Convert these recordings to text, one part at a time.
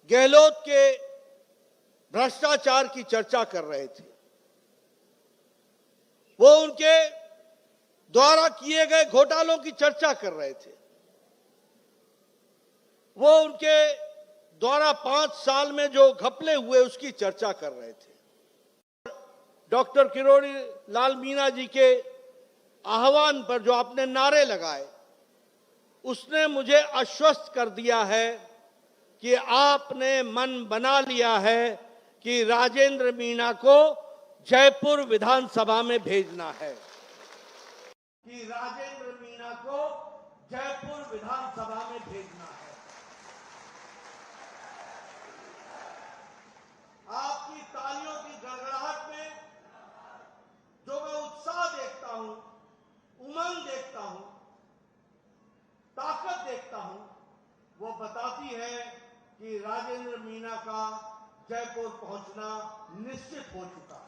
गहलोत के भ्रष्टाचार की चर्चा कर रहे थे। वो उनके द्वारा किए गए घोटालों की चर्चा कर रहे थे। वो उनके द्वारा 5 साल में जो घपले हुए उसकी चर्चा कर रहे थे। डॉक्टर किरोड़ी लाल मीणा जी के आह्वान पर जो आपने नारे लगाए, उसने मुझे आश्वस्त कर दिया है कि आपने मन बना लिया है कि राजेंद्र मीणा को जयपुर विधानसभा में भेजना है, कि राजेंद्र मीणा को जयपुर विधानसभा में भेजना है। आपकी तालियों की गड़गड़ाहट में जो मैं उत्साह देखता हूं, उमंग देखता हूं, ताकत देखता हूं, वो बताती है कि राजेंद्र मीणा का जयपुर पहुंचना निश्चित हो चुका है।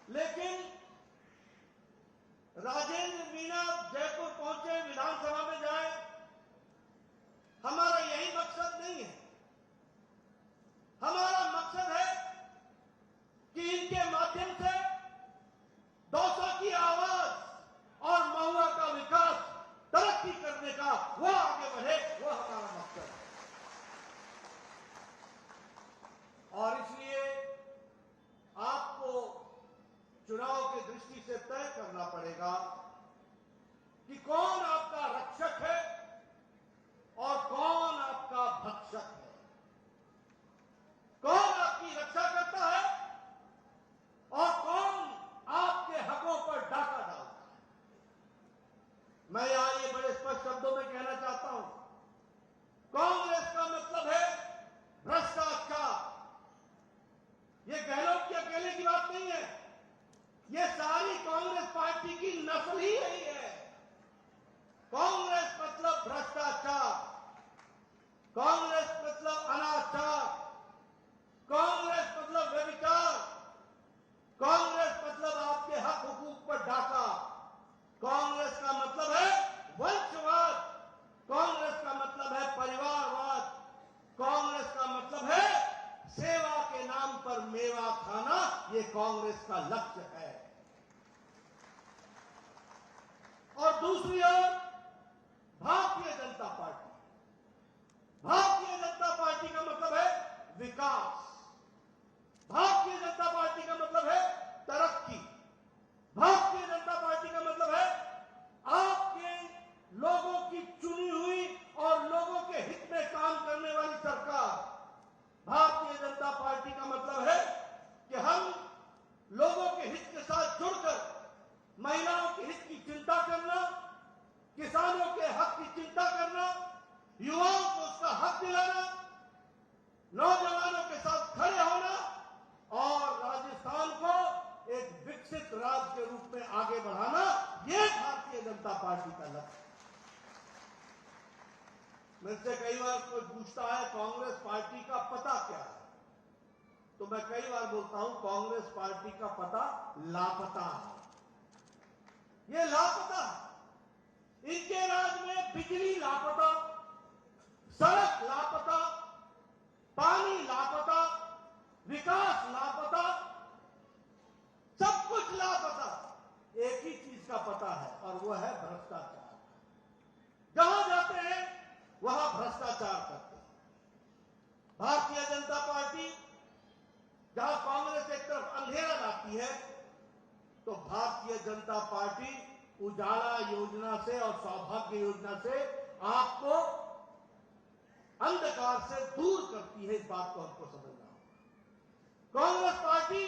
लेकिन राजेंद्र मीणा जयपुर पहुंचे, विधानसभा में जाए, हमारा यही मकसद नहीं है। हमारा मकसद है कि इनके माध्यम से दौसा की आवाज और महुआ का विकास, तरक्की करने का वो आगे बढ़े, वो हमारा मकसद है। और इसलिए आपको चुनाव की दृष्टि से तय करना पड़ेगा कि कौन आपका रक्षक है और कौन आपका भक्षक है, कौन आपकी रक्षा करता है और कौन आपके हकों पर डाका डालता है। मैं यहां ये बड़े स्पष्ट शब्दों में कहना चाहता हूं, कांग्रेस का मतलब है भ्रष्टाचार। ये गहलोत की अकेले की बात नहीं है, ये सारी कांग्रेस पार्टी की नस्ल ही यही है। कांग्रेस मतलब भ्रष्टाचार, कांग्रेस मतलब अनाचार, कांग्रेस मतलब व्यभिचार, कांग्रेस मतलब आपके हक हुकूक पर डाका, कांग्रेस का मतलब है वंशवाद, कांग्रेस का मतलब है परिवारवाद, कांग्रेस का मतलब है सेवा के नाम पर मेवा खाना। ये कांग्रेस का लक्ष्य है। और दूसरी ओर भारतीय जनता पार्टी, भारतीय जनता पार्टी का मतलब है विकास, भारतीय जनता पार्टी का मतलब है तरक्की, भारतीय जनता पार्टी का मतलब है आपके लोगों की चुनी हुई और लोगों के हित में काम करने वाली सरकार। भारतीय जनता पार्टी का मतलब है कि हम लोगों के हित के साथ जुड़कर महिलाओं के हित की चिंता करना, किसानों के हक की चिंता करना, युवाओं को उसका हक दिलाना, नौजवानों के साथ खड़े होना और राजस्थान को एक विकसित राज्य के रूप में आगे बढ़ाना, ये भारतीय जनता पार्टी का लक्ष्य है। मुझसे कई बार कोई पूछता है कांग्रेस पार्टी का पता क्या है, तो मैं कई बार बोलता हूं कांग्रेस पार्टी का पता लापता है। ये लापता है। इनके राज में बिजली लापता, सड़क लापता, पानी लापता, विकास लापता, सब कुछ लापता। एक ही चीज का पता है और वो है भ्रष्टाचार। जहां जाते हैं वहां भ्रष्टाचार करते हैं। भारतीय जनता पार्टी जहां कांग्रेस एक तरफ अंधेरा लाती है, तो भारतीय जनता पार्टी उजाला योजना से और सौभाग्य योजना से आपको अंधकार से दूर करती है। इस बात को हमको समझना होगा। कांग्रेस पार्टी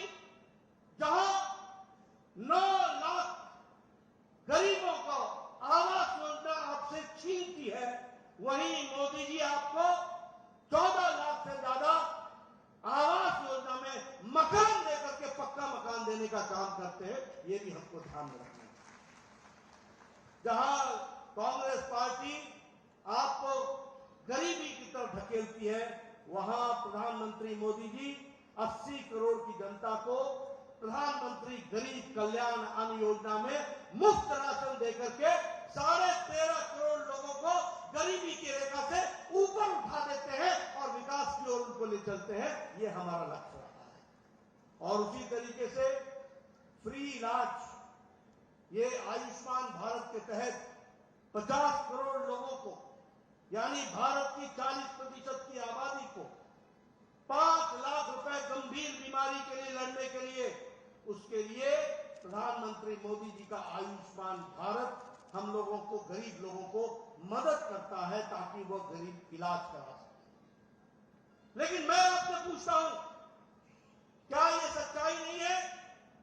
जहां 9 लाख गरीबों को आवास योजना आपसे छीनती है, वहीं मोदी जी आपको 14 लाख से ज्यादा आवास योजना में मकान देकर के पक्का मकान देने का काम करते हैं। ये भी हमको ध्यान में रखना है। जहां कांग्रेस पार्टी आपको गरीबी की तरफ ढकेलती है, वहां प्रधानमंत्री मोदी जी 80 करोड़ की जनता को प्रधानमंत्री गरीब कल्याण अन्न योजना में मुफ्त राशन देकर के 13.5 करोड़ लोगों को गरीबी की चलते हैं, ये हमारा लक्ष्य रहा है। और उसी तरीके से फ्री इलाज, ये आयुष्मान भारत के तहत 50 करोड़ लोगों को, यानी भारत की 40% की आबादी को 5 लाख रुपए गंभीर बीमारी के लिए लड़ने के लिए, उसके लिए प्रधानमंत्री मोदी जी का आयुष्मान भारत हम लोगों को, गरीब लोगों को मदद करता है ताकि वो गरीब इलाज करा सके। लेकिन मैं आपसे पूछता हूं, क्या ये सच्चाई नहीं है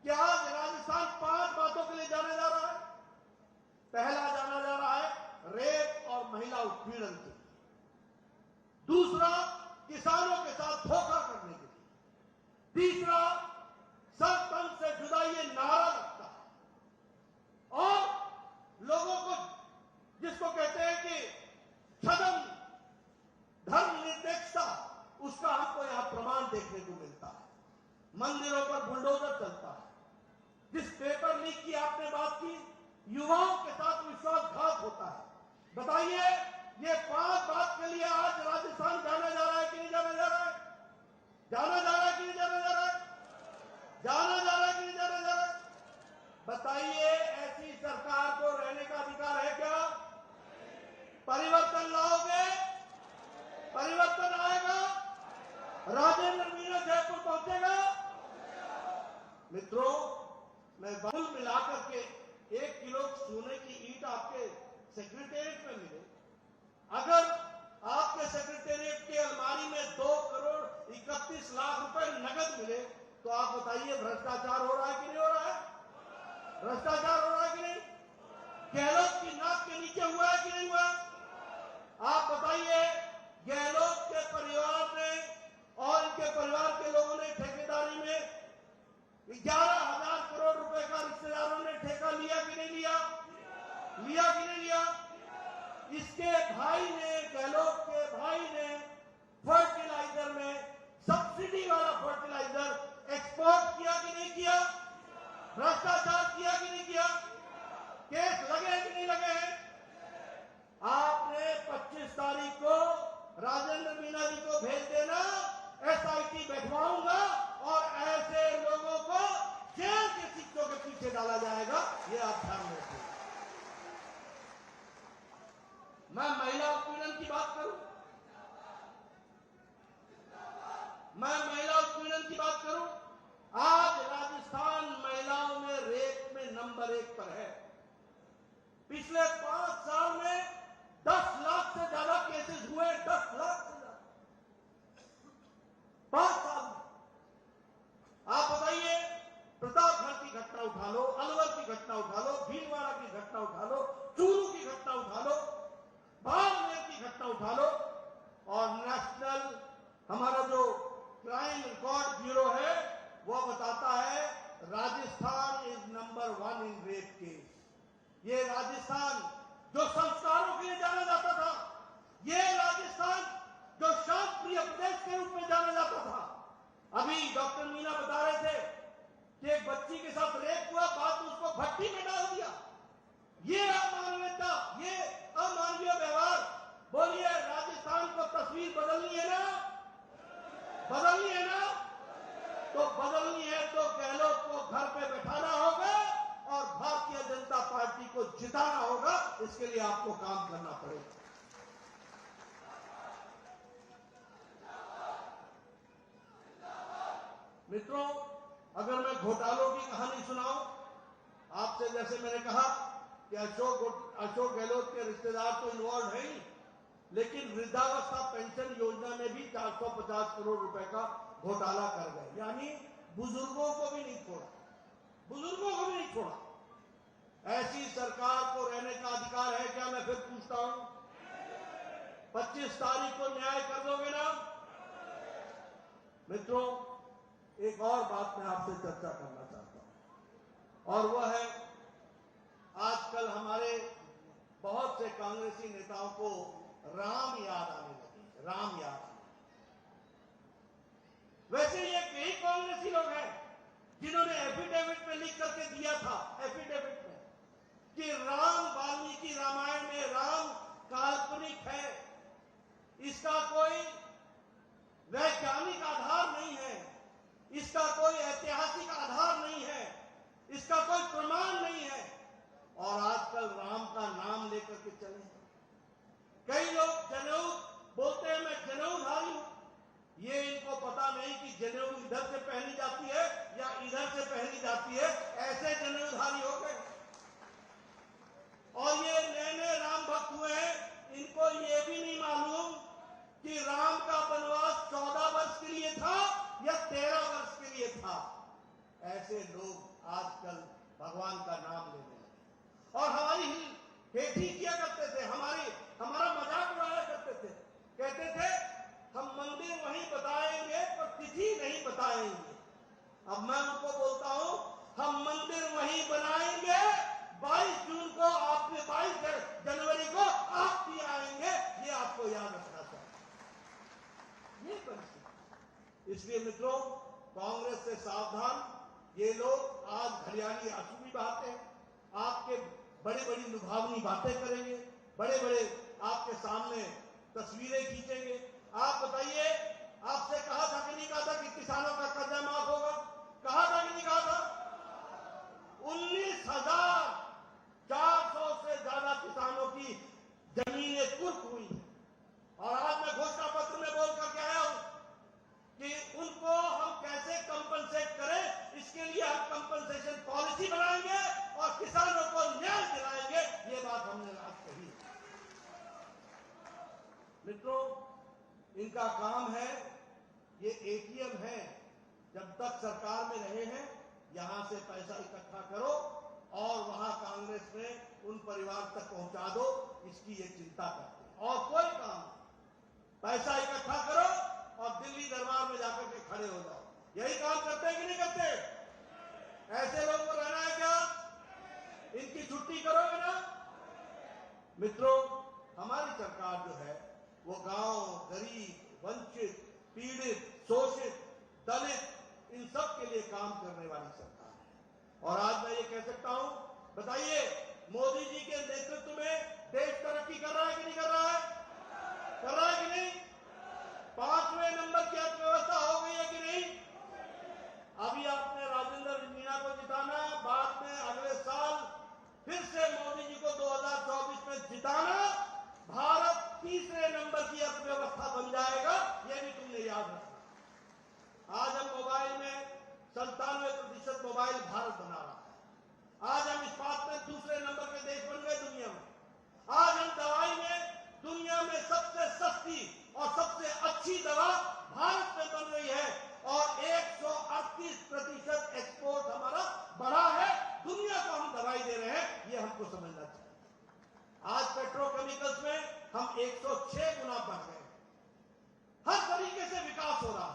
कि आज राजस्थान 5 बातों के लिए जाना जा रहा है? पहला जाना जा रहा है रेप और महिला उत्पीड़न के लिए, दूसरा किसानों के साथ धोखा करने के लिए, तीसरा सरपंच से जुदा ये नारा लगता है, और लोगों को, जिसको कहते हैं कि छदम धर्मनिरपेक्षता, उसका हमको यहां प्रमाण देखने को मिलता है। मंदिरों पर बुलडोजर चलता है। जिस पेपर लीक की आपने बात की, युवाओं के साथ विश्वासघात होता है। बताइए, ये 5 बात के लिए आज राजस्थान जाना जा रहा है कि नहीं जाना जा रहा है? जाना जा रहा है कि नहीं जाना जा रहा है? जाना जा रहा है कि नहीं जाना जा रहा है? बताइए, ऐसी सरकार को रहने का अधिकार है क्या? परिवर्तन लाओगे? परिवर्तन आएगा? राजेंद्र मीना जयपुर पहुंचेगा? मित्रों, मैं कुल मिलाकर के 1 किलो सोने की ईंट आपके सेक्रेटेरिएट में मिले, अगर आपके सेक्रेटेरिएट की अलमारी में 2 करोड़ 31 लाख रुपए नगद मिले, तो आप बताइए भ्रष्टाचार हो रहा है कि नहीं हो रहा है? भ्रष्टाचार हो रहा है कि नहीं? गहलोत की नाक के नीचे हुआ है कि नहीं हुआ? आप बताइए, गहलोत के परिवार ने और इनके परिवार के लोगों ने ठेकेदारी में 11,000 करोड़ रुपए का रिश्तेदारों ने ठेका लिया कि नहीं लिया? लिया कि नहीं लिया? इसके भाई ने, गहलोत के भाई ने फर्टिलाइजर में सब्सिडी वाला फर्टिलाइजर एक्सपोर्ट किया कि नहीं किया? भ्रष्टाचार किया कि नहीं किया? केस लगे हैं कि नहीं लगे हैं? आपने 25 तारीख को राजेंद्र मीना जी को भेज देना, SIT बैठवाऊंगा और ऐसे लोगों को जेल के सिक्कों के पीछे डाला जाएगा, ये आप ध्यान रखिए। मैं महिला उत्पीड़न की बात करूं, मैं महिला उत्पीड़न की बात करूं, आज राजस्थान महिलाओं में रेप में नंबर 1 पर है। पिछले 5 साल में 10 लाख से ज्यादा केसेस हुए, 10 लाख से ज्यादा 5 साल में। आप बताइए, प्रतापगढ़ की घटना उठा लो, अलवर की घटना उठा लो, भीलवाड़ा की घटना उठा लो, चूरू की घटना उठा लो, बाड़मेर की घटना उठा लो, और नेशनल हमारा जो क्राइम रिकॉर्ड ब्यूरो है वो बताता है Rajasthan is number 1 in rape case. ये राजस्थान जो संस्कारों के लिए जाना जाता था, ये राजस्थान जो शांत प्रिय प्रदेश के रूप में जाना जाता था, अभी डॉक्टर मीना बता रहे थे कि एक बच्ची के साथ रेप हुआ, बाद में उसको भट्टी में डाल दिया। ये अमानवीयता, ये अमानवीय व्यवहार। बोलिए, राजस्थान को तस्वीर बदलनी है ना? बदलनी है ना? तो बदलनी है तो गहलोत को घर पे बैठाना होगा और भारतीय जनता पार्टी को जिताना होगा। इसके लिए आपको काम करना पड़ेगा। मित्रों, अगर मैं घोटालों की कहानी सुनाऊं आपसे, जैसे मैंने कहा कि अशोक गहलोत के रिश्तेदार तो इन्वॉल्व है ही, लेकिन वृद्धावस्था पेंशन योजना में भी 450 करोड़ रुपए का घोटाला कर गए, यानी बुजुर्गों को भी नहीं छोड़ा, बुजुर्गों को भी नहीं छोड़ा। ऐसी सरकार को रहने का अधिकार है क्या? मैं फिर पूछता हूं, 25 तारीख को न्याय कर दोगे ना? मित्रों, एक और बात मैं आपसे चर्चा करना चाहता हूं, और वह है आजकल हमारे बहुत से कांग्रेसी नेताओं को राम याद आने लगी, राम याद। वैसे ये कई कांग्रेसी लोग हैं जिन्होंने एफिडेविट में लिख करके दिया था, एफिडेविट में, कि राम वाल्मीकि रामायण में राम काल्पनिक है, इसका कोई वैज्ञानिक कई लोग जनेऊ बोलते हैं, मैं जनेऊधारी हूं। ये इनको पता नहीं कि जनेऊ इधर से पहनी जाती है या इधर से पहनी जाती है, ऐसे जनेऊधारी हो गए। और ये नए नए राम भक्त हुए हैं, इनको ये भी नहीं मालूम कि राम का वनवास 14 वर्ष के लिए था या 13 वर्ष के लिए था। ऐसे लोग आजकल भगवान का नाम लेने लगे और हमारी हेठी किया करते थे, हमारा मजाक उड़ाया करते थे। कहते थे हम मंदिर वहीं बताएंगे पर तिथि नहीं बताएंगे। अब मैं उनको बोलता हूं, हम मंदिर वहीं बनाएंगे, 22 जून को आपके 22 जनवरी को आप भी आएंगे, ये आपको याद रखना चाहिए। ये परिस्थिति। इसलिए मित्रों, कांग्रेस से सावधान। ये लोग आज घड़ियाली आंसू भी बहाते हैं, आपके बड़ी बड़ी लुभावनी बातें करेंगे, बड़े बड़े आपके सामने तस्वीरें खींचेंगे। आप बताइए, आपसे कहा था कि नहीं कहा था कि किसानों का कर्जा माफ होगा? कहा था कि नहीं कहा था? 19,400 से ज्यादा किसानों की जमीनें कुर्क हुई हैं। और आज मैं घोषणा पत्र में बोल करके आया हूं कि उनको हम कैसे कंपनसेट करें, इसके लिए हम कंपनसेशन पॉलिसी बनाएंगे और किसानों को न्याय दिलाएंगे। ये बात हमने आज कही। मित्रों, इनका काम है, ये एटीएम है। जब तक सरकार में रहे हैं, यहां से पैसा इकट्ठा करो और वहां कांग्रेस में उन परिवार तक पहुंचा दो, इसकी ये चिंता करते हैं। और कोई काम नहीं, पैसा इकट्ठा करो और दिल्ली दरबार में जाकर के खड़े हो जाओ। यही काम करते हैं कि नहीं करते? ऐसे लोगों को रहना है क्या? इनकी छुट्टी करोगे ना? मित्रों, हमारी सरकार जो है वो गांव, गरीब, वंचित, पीड़ित, शोषित, दलित, इन सब के लिए काम करने वाली सरकार है। और आज मैं ये कह सकता हूं, बताइए, मोदी जी के नेतृत्व में देश तरक्की कर रहा है कि नहीं कर रहा है? कर रहा है कि नहीं? 5वें नंबर की अर्थव्यवस्था हो गई है कि नहीं? अभी आपने राजेंद्र मीणा को जिताना, बाद में अगले साल फिर से मोदी जी को 2024 में जिताना, भारत 3रे नंबर की अर्थव्यवस्था बन जाएगा। यह भी तुमने याद रखना। आज हम मोबाइल में 97% मोबाइल भारत बना रहा है। आज हम इस्पात में 2रे नंबर के देश बन गए दुनिया में। आज हम दवाई में दुनिया में सबसे सस्ती और सबसे अच्छी दवा भारत में बन रही है और 138% एक्सपोर्ट हमारा बढ़ा है। दुनिया को हम दवाई दे रहे हैं, ये हमको समझना चाहिए। आज पेट्रोकेमिकल्स में हम 106 गुना बढ़ गए। हर तरीके से विकास हो रहा है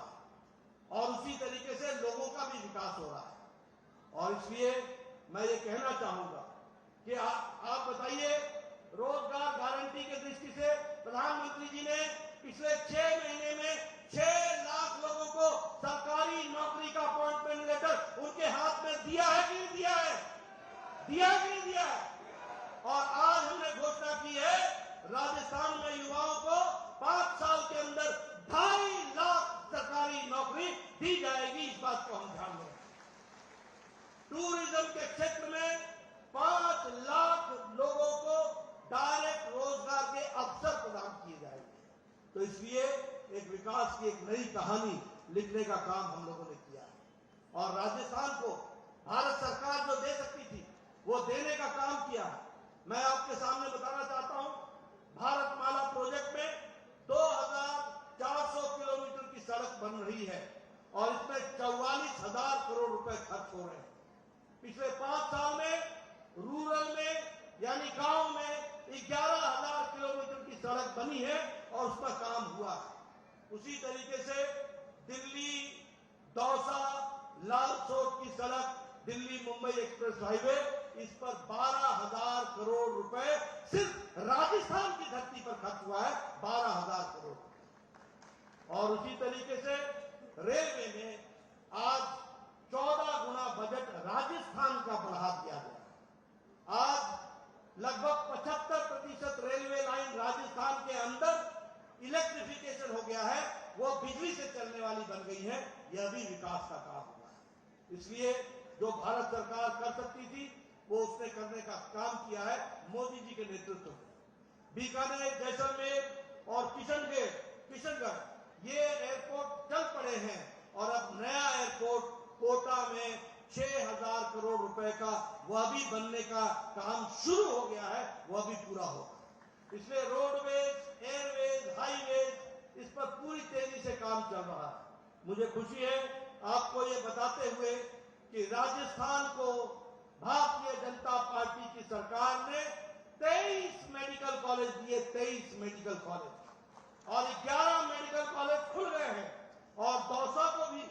और उसी तरीके से लोगों का भी विकास हो रहा है। और इसलिए मैं ये कहना चाहूंगा कि आप बताइए, रोजगार गारंटी के दृष्टि से प्रधानमंत्री जी ने पिछले 6 महीने में 6 लाख लोगों को सरकारी नौकरी का अपॉइंटमेंट लेटर उनके हाथ में दिया है कि नहीं दिया है? दिया है कि नहीं दिया है? और आज हमने घोषणा की है, राजस्थान में युवाओं को 5 साल के अंदर 2.5 लाख सरकारी नौकरी दी जाएगी। इस बात को हम ध्यान दें। टूरिज्म के क्षेत्र में 5 लाख लोगों को डायरेक्ट रोजगार के अवसर प्रदान किए जाएंगे। तो इसलिए एक विकास की एक नई कहानी लिखने का काम हम लोगों ने किया है और राजस्थान को भारत सरकार जो दे सकती थी वो देने का काम किया है। मैं आपके सामने बताना चाहता हूं, भारतमाला प्रोजेक्ट में 2400 किलोमीटर की सड़क बन रही है और इसमें 44,000 करोड़ रुपए खर्च हो रहे हैं। पिछले 5 साल में रूरल में यानी गांव में 11,000 किलोमीटर की सड़क बनी है और उस पर काम हुआ है। उसी तरीके से दिल्ली दौसा लालसोट की सड़क, दिल्ली मुंबई एक्सप्रेस हाईवे, इस पर 12,000 करोड़ रुपए सिर्फ राजस्थान की धरती पर खर्च हुआ है। 12,000 करोड़। और उसी तरीके से रेलवे में आज 14 गुना बजट राजस्थान का बढ़ा दिया गया। आज लगभग 75% रेलवे लाइन राजस्थान के अंदर इलेक्ट्रिफिकेशन हो गया है, वो बिजली से चलने वाली बन गई है। यह भी विकास का काम हुआ है। इसलिए जो भारत सरकार कर सकती थी वो उसने करने का काम किया है मोदी जी के नेतृत्व में। बीकानेर, जैसलमेर और किशनगढ़ ये एयरपोर्ट चल पड़े हैं और अब नया एयरपोर्ट कोटा में 6,000 करोड़ रुपए का वह भी बनने का काम शुरू हो गया है, वह भी पूरा होगा। इसलिए रोडवेज, एयरवेज, हाईवेज, इस पर पूरी तेजी से काम चल रहा है। मुझे खुशी है आपको ये बताते हुए कि राजस्थान को भारतीय जनता पार्टी की सरकार ने 23 मेडिकल कॉलेज दिए, 23 मेडिकल कॉलेज, और 11 मेडिकल कॉलेज खुल गए हैं। और दौसा को भी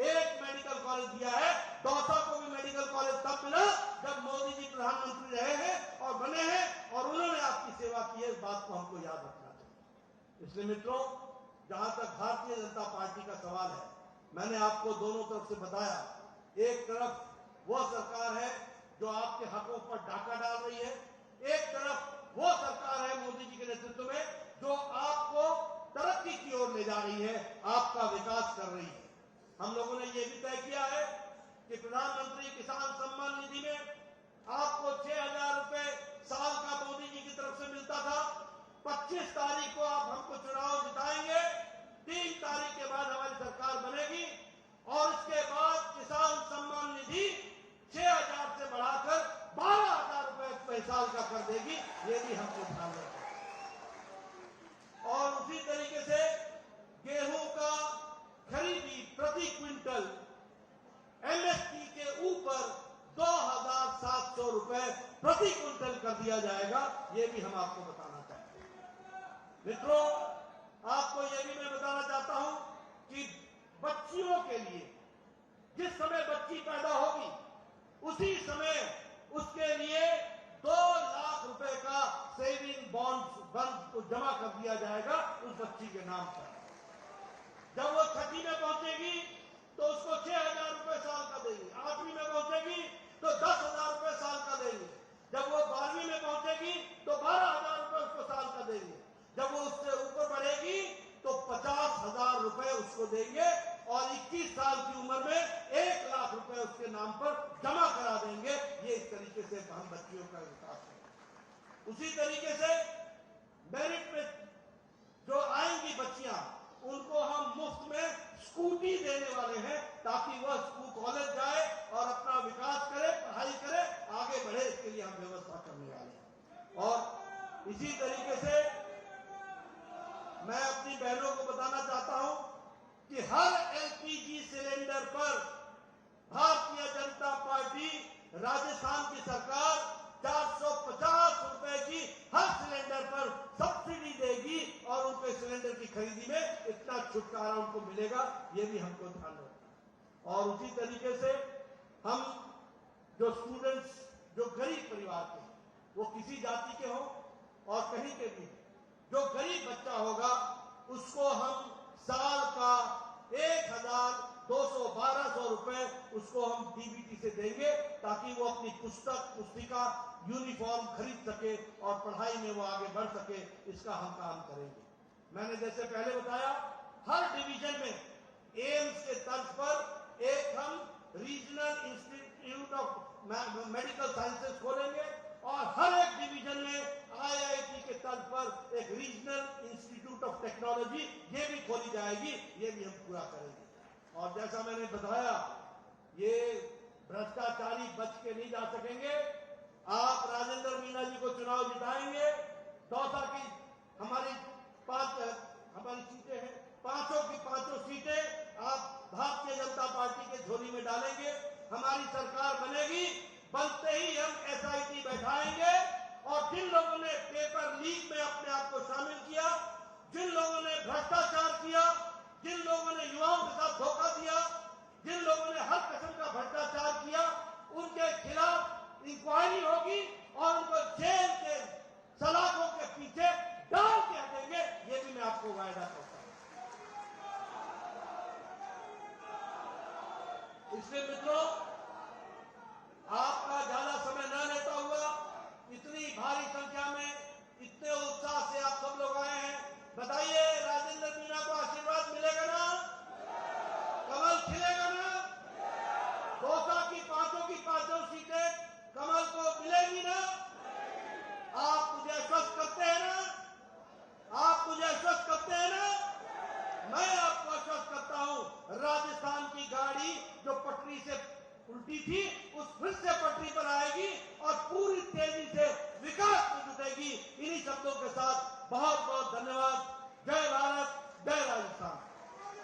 एक मेडिकल कॉलेज दिया है। दौसा को भी मेडिकल कॉलेज तब मिला जब मोदी जी प्रधानमंत्री रहे हैं और बने हैं, और उन्होंने आपकी सेवा की है, इस बात को हमको याद रखना चाहिए। इसलिए मित्रों, जहां तक भारतीय जनता पार्टी का सवाल है, मैंने आपको दोनों तरफ से बताया। एक तरफ वह सरकार है जो आपके हकों पर डाका डाल रही है, एक तरफ वो सरकार है मोदी जी के नेतृत्व में जो आपको तरक्की की ओर ले जा रही है, आपका विकास कर रही है। हम लोगों ने यह भी तय किया है कि प्रधानमंत्री किसान सम्मान निधि में आपको 6,000 रुपए साल का मोदी जी की तरफ से मिलता था। 25 तारीख को आप हमको चुनाव जिताएंगे, 3 तारीख के बाद हमारी सरकार बनेगी और इसके बाद किसान सम्मान निधि 6,000 से बढ़ाकर 12,000 रुपए साल का कर देगी। ये भी हमको ध्यान रखना। और उसी तरीके से गेहूं का खरीदी प्रति क्विंटल एमएसपी के ऊपर 2,700 रुपए प्रति क्विंटल कर दिया जाएगा। ये भी हम आपको बताना चाहते हैं। मित्रों, आपको ये भी मैं बताना चाहता हूं कि बच्चियों के लिए जिस समय बच्ची पैदा होगी उसी समय उसके लिए 2 लाख रुपए का सेविंग बॉन्ड को जमा कर दिया जाएगा उस बच्ची के नाम पर। जब वो 6वीं में पहुंचेगी तो उसको 6,000 रुपए साल का देंगे, 8वीं में पहुंचेगी तो 10,000 रुपए साल का देंगे, जब वो 12वीं में पहुंचेगी तो 12,000 रुपए उसको साल का देंगे, जब वो उससे ऊपर बढ़ेगी तो 50,000 रुपए उसको देंगे और 21 साल की उम्र में 1 लाख रुपए उसके नाम पर जमा करा देंगे। ये इस तरीके से हम बच्चियों का विकास है। उसी तरीके से मेरिट में जो आएंगी बच्चियां, उनको हम मुफ्त में स्कूटी देने वाले हैं ताकि वह स्कूल कॉलेज जाए और अपना विकास करे, पढ़ाई करे, आगे बढ़े। इसके लिए हम व्यवस्था करने वाले हैं। और इसी तरीके से मैं अपनी बहनों को बताना चाहता हूं कि हर एलपीजी सिलेंडर पर भारतीय जनता पार्टी राजस्थान की सरकार 450 रुपए की हर सिलेंडर पर सब्सिडी देगी और उनके सिलेंडर की खरीदी में इतना छुटकारा उनको मिलेगा। ये भी हमको ध्यान रखना। और उसी तरीके से हम जो स्टूडेंट्स जो गरीब परिवार के, वो किसी जाति के हों और कहीं के भी, जो गरीब बच्चा होगा उसको हम साल का 1,200-1,200 रुपए उसको हम डीबीटी से देंगे ताकि वो अपनी पुस्तक, पुस्तिका, यूनिफॉर्म खरीद सके और पढ़ाई में वो आगे बढ़ सके। इसका हम काम करेंगे। मैंने जैसे पहले बताया, हर डिवीजन में एम्स के तर्ज पर एक हम regional institute of medical sciences खोलेंगे और हर एक डिवीजन में आईआईटी के तर्ज पर एक रीजनल इंस्टीट्यूट ऑफ टेक्नोलॉजी ये भी खोली जाएगी। ये भी हम पूरा करेंगे। और जैसा मैंने बताया, ये भ्रष्टाचारी बच के नहीं जा सकेंगे। आप राजेंद्र मीणा जी को चुनाव जिताएंगे, दौसा की हमारी 5 सीटें हैं, 5 की 5 सीटें आप भारतीय जनता पार्टी के झोली में डालेंगे। हमारी सरकार बनेगी, बनते ही हम एसआईटी बैठाएंगे और जिन लोगों ने पेपर लीक में अपने आप को शामिल किया, जिन लोगों ने भ्रष्टाचार किया, जिन लोगों ने युवाओं के साथ धोखा दिया, जिन लोगों ने हर किस्म का भ्रष्टाचार किया, उनके खिलाफ इंक्वायरी होगी और उनको जेल के सलाखों के पीछे डाल के हटेंगे। ये भी मैं आपको वायदा करता हूं। इसलिए मित्रों, आपका ज्यादा समय न लेता हुआ, इतनी भारी संख्या में, इतने उत्साह से आप सब लोग आए हैं, बताइए राजेंद्र मीणा को आशीर्वाद मिलेगा ना? कमल खिलेगा ना? दौसा की 5 की 5 सीटें कमल को मिलेगी ना? आप मुझे आश्वस्त करते हैं ना, आप मुझे आश्वस्त करते